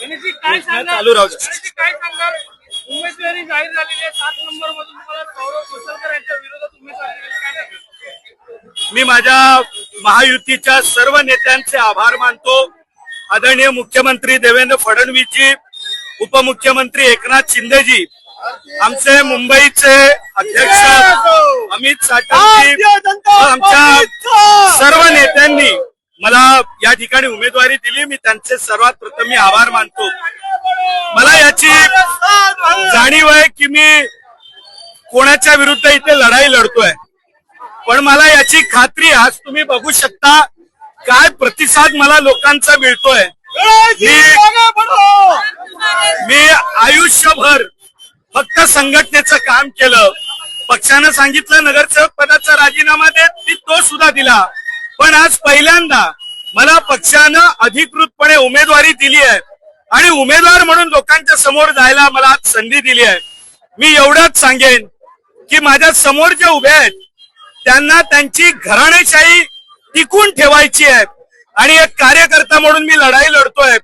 चालू राहू द्या. काय सांगाल? उमेदवारी जाहीर झालेली आहे 7 नंबर मधून तुम्हाला सौरव कुशलकर यांच्या विरोधात उमेदवारी दिली, काय सांगाल? मी माझ्या महायुतीच्या सर्व नेत्यांचे आभार मानतो. आदरणीय मुख्यमंत्री देवेंद्र फडणवीसजी, उपमुख्यमंत्री एकनाथ शिंदेजी, आमचे मुंबईचे अध्यक्ष अमित साटमजी, आमच्या सर्व नेत्यांनी मला या ठिकाणी उमेदवारी दिली. मी त्यांचे सर्वात प्रथम मी आभार मानतो. मला याची जाणीव आहे की मी कोणाच्या विरुद्ध इथे लढाई लढतोय, पण मला याची खात्री, आज तुम्ही बघू शकता काय प्रतिसाद मला लोकांचा मिळतोय. मी आयुष्यभर फक्त संघटनेचं काम केलं. पक्षानं सांगितलं नगरसेवक पदाचा राजीनामा देत, मी तो सुद्धा दिला. पण आज पहिल्यांदा मला पक्षानं अधिकृतपणे उमेदवारी दिली आहे आणि उमेदवार म्हणून लोकांच्या समोर जायला मला आज संधी दिली आहे. मी एवढंच सांगेन की माझ्या समोर जे उभे आहेत त्यांना त्यांची घराणेशाही टिकून ठेवायची आहे आणि एक कार्यकर्ता म्हणून मी लढाई लढतोय.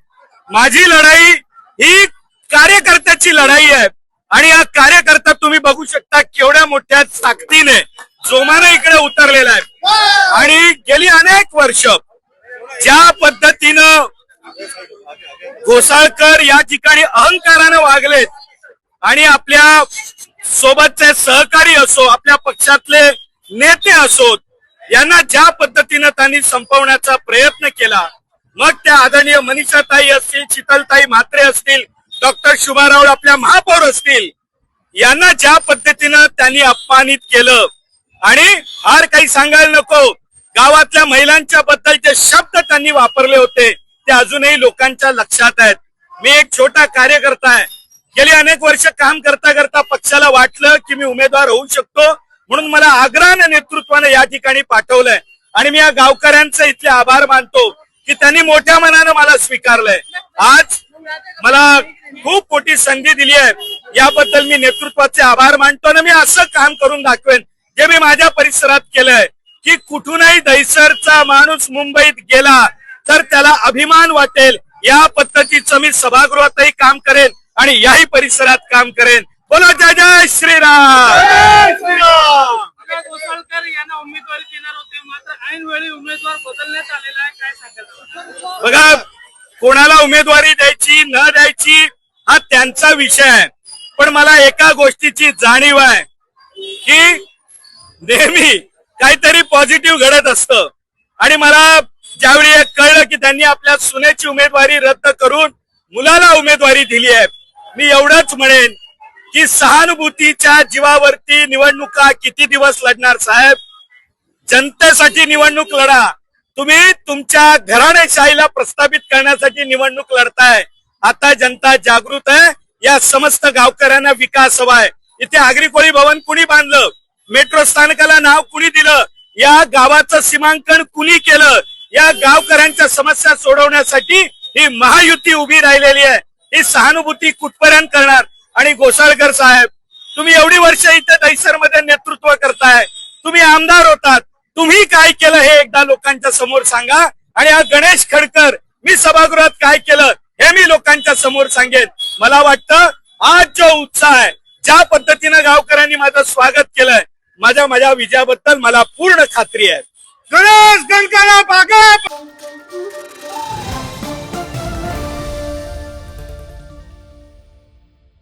माझी लढाई ही कार्यकर्त्याची लढाई आहे आणि हा कार्यकर्ता तुम्ही बघू शकता केवढ्या मोठ्या ताकदीने जोमाने इकडे उतरलेला आहे. आणि गेली अनेक वर्ष ज्या पद्धतीनं घोसाळकर या ठिकाणी अहंकारानं वागलेत आणि आपल्या सोबतचे सहकारी असो, आपल्या पक्षातले नेते असोत, यांना ज्या पद्धतीनं त्यांनी संपवण्याचा प्रयत्न केला, मग त्या आदरणीय मनीषाताई असतील, शीतलताई म्हात्रे असतील, डॉक्टर शुभा राऊळ आपल्या महापौर असतील, यांना ज्या पद्धतीनं त्यांनी अपमानित केलं आणि फार काही सांगायला नको, गावातल्या महिलांच्या बद्दल जे शब्द त्यांनी वापरले होते ते अजूनही लोकांच्या लक्षात आहेत. मी एक छोटा कार्यकर्ता आहे. गेली अनेक वर्ष काम करता करता पक्षाला वाटलं की मी उमेदवार होऊ शकतो, म्हणून मला आग्रहानं नेतृत्वाने या ठिकाणी पाठवलंय आणि मी या गावकऱ्यांचे इथले आभार मानतो की त्यांनी मोठ्या मनानं मला स्वीकारलंय. आज मला खूप मोठी संधी दिली आहे, याबद्दल मी नेतृत्वाचे आभार मानतो आणि मी असं काम करून दाखवेन जे मी माझ्या परिसरात केलंय की कुठूनही दहिसरचा माणूस मुंबईत गेला तर त्याला अभिमान वाटेल. या पद्धतीचं मी सभागृहातही काम करेन आणि याही परिसरात काम करेन. बोला जय जय श्रीराम. घोसाळकर यांना उमेदवारी देणार होते, मात्र ऐनवेळी उमेदवार बदलण्यात आलेला आहे, काय सांगाल? बघा, कोणाला उमेदवारी द्यायची न द्यायची हा त्यांचा विषय आहे, पण मला एका गोष्टीची जाणीव आहे की नेहमी काहीतरी पॉझिटिव्ह घडत असतं. आणि मला ज्यावेळी कळलं की त्यांनी आपल्या सुनेची उमेदवारी रद्द करून मुलाला उमेदवारी दिली आहे, मी एवढंच म्हणेन की सहानुभूतीच्या जीवावरती निवडणुका किती दिवस लढणार साहेब? जनतेसाठी निवडणूक लढा. तुम्ही तुमच्या घराणेशाहीला प्रस्थापित करण्यासाठी निवडणूक लढताय. आता जनता जागृत आहे. या समस्त गावकऱ्यांना विकास हवाय. इथे आगरी कोळी भवन कुणी बांधलं? मेट्रो स्थानकाला नाव कुणी दिलं? या गावाचं सीमांकन कुणी केलं? या गावकऱ्यांच्या समस्या सोडवण्यासाठी ही महायुती उभी राहिलेली आहे. ही सहानुभूती कुठपर्यंत करणार? आणि घोसाळकर साहेब, तुम्ही एवढी वर्ष इथे दहिसरमध्ये नेतृत्व करताय, तुम्ही आमदार होतात, तुम्ही काय केलं हे एकदा लोकांच्या समोर सांगा. आणि हा गणेश खडकर, मी सभागृहात काय केलं हे मी लोकांच्या समोर सांगेन. मला वाटतं आज जो उत्साह आहे, ज्या पद्धतीनं गावकऱ्यांनी माझं स्वागत केलंय, माझ्या विजयाबद्दल मला पूर्ण खात्री आहे. गणेश गणकाला बागा